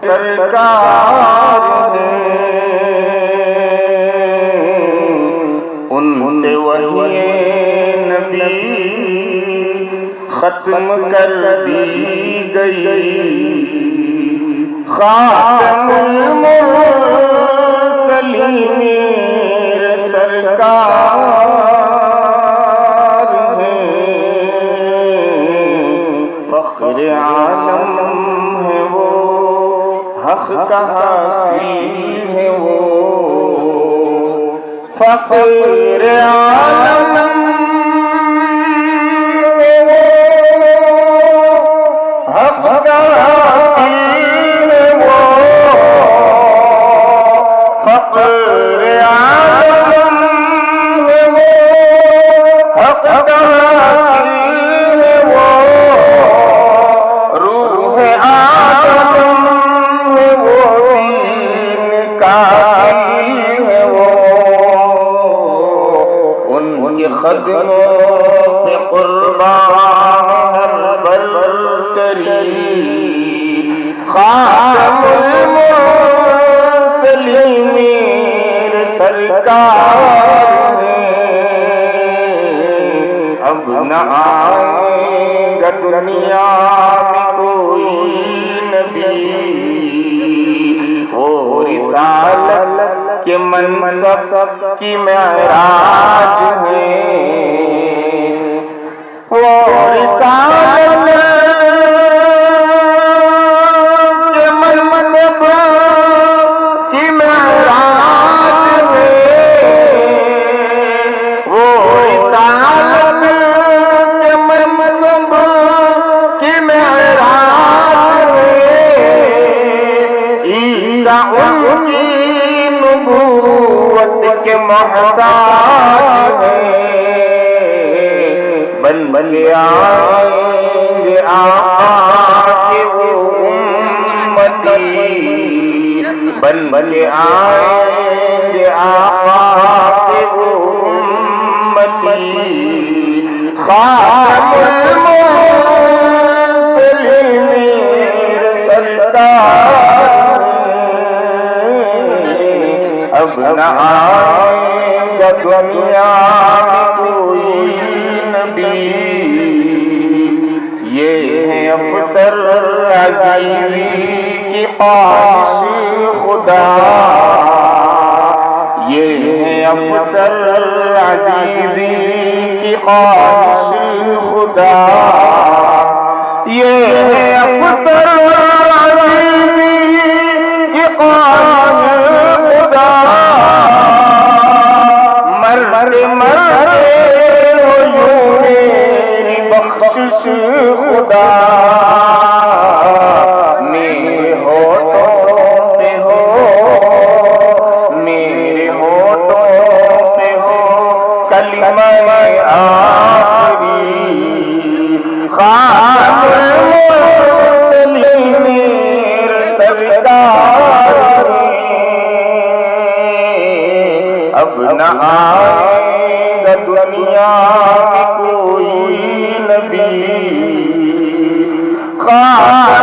سرکار ان سے وحی نبی ختم کر دی گئی، خاتم المرسلین میرے سرکار ہیں، فخر عالم ہے وہ، حق کا حاصل ہے وہ، فخر عالم ہے وہ، حق کا حاصل ہے وہ، فخر عالم ہے وہ، حق کا حاصل ہے وہ، روح آدم ہے وہ، دین کا دل ہے وہ، ان کے خدموں پہ قربان ہر برتری، خاتم المرسلین میرے سرکار ہیں، اب نہ آئے گا دنیا میں کوئی نبی، وہ رسالت کے منصب کی معراج ہے، وہ رسالت کے منصب کی معراج ہے، وہ رسالت کے منصب کی معراج ہے، عیسیٰ ان کی نبوت کے محتاج ہیں، بن کے آئیں گے آقا کے وہ امتی، بن کے آئیں گے آقا کے وہ امتی، خاتم المرسلین میرے سرکار ہیں، اب نہ آئے گا دنیا میں کوئی نبی، یہ ہے افسر عزیزی کی خواہش خدا، یہ ہے افسر عزیزی کی خواہش خدا، یہ ہے افسر عزیزی کی خواہش خدا، مرتے مرتے ہو یوں میری بخشش خدا، میرے ہونٹوں پہ ہو، میرے ہونٹوں پہ ہو کلمہ آخری، خاتم المرسلین میرے سرکار ہیں، اب نہ آئے گا دنیا میں کوئی نبی، خاتم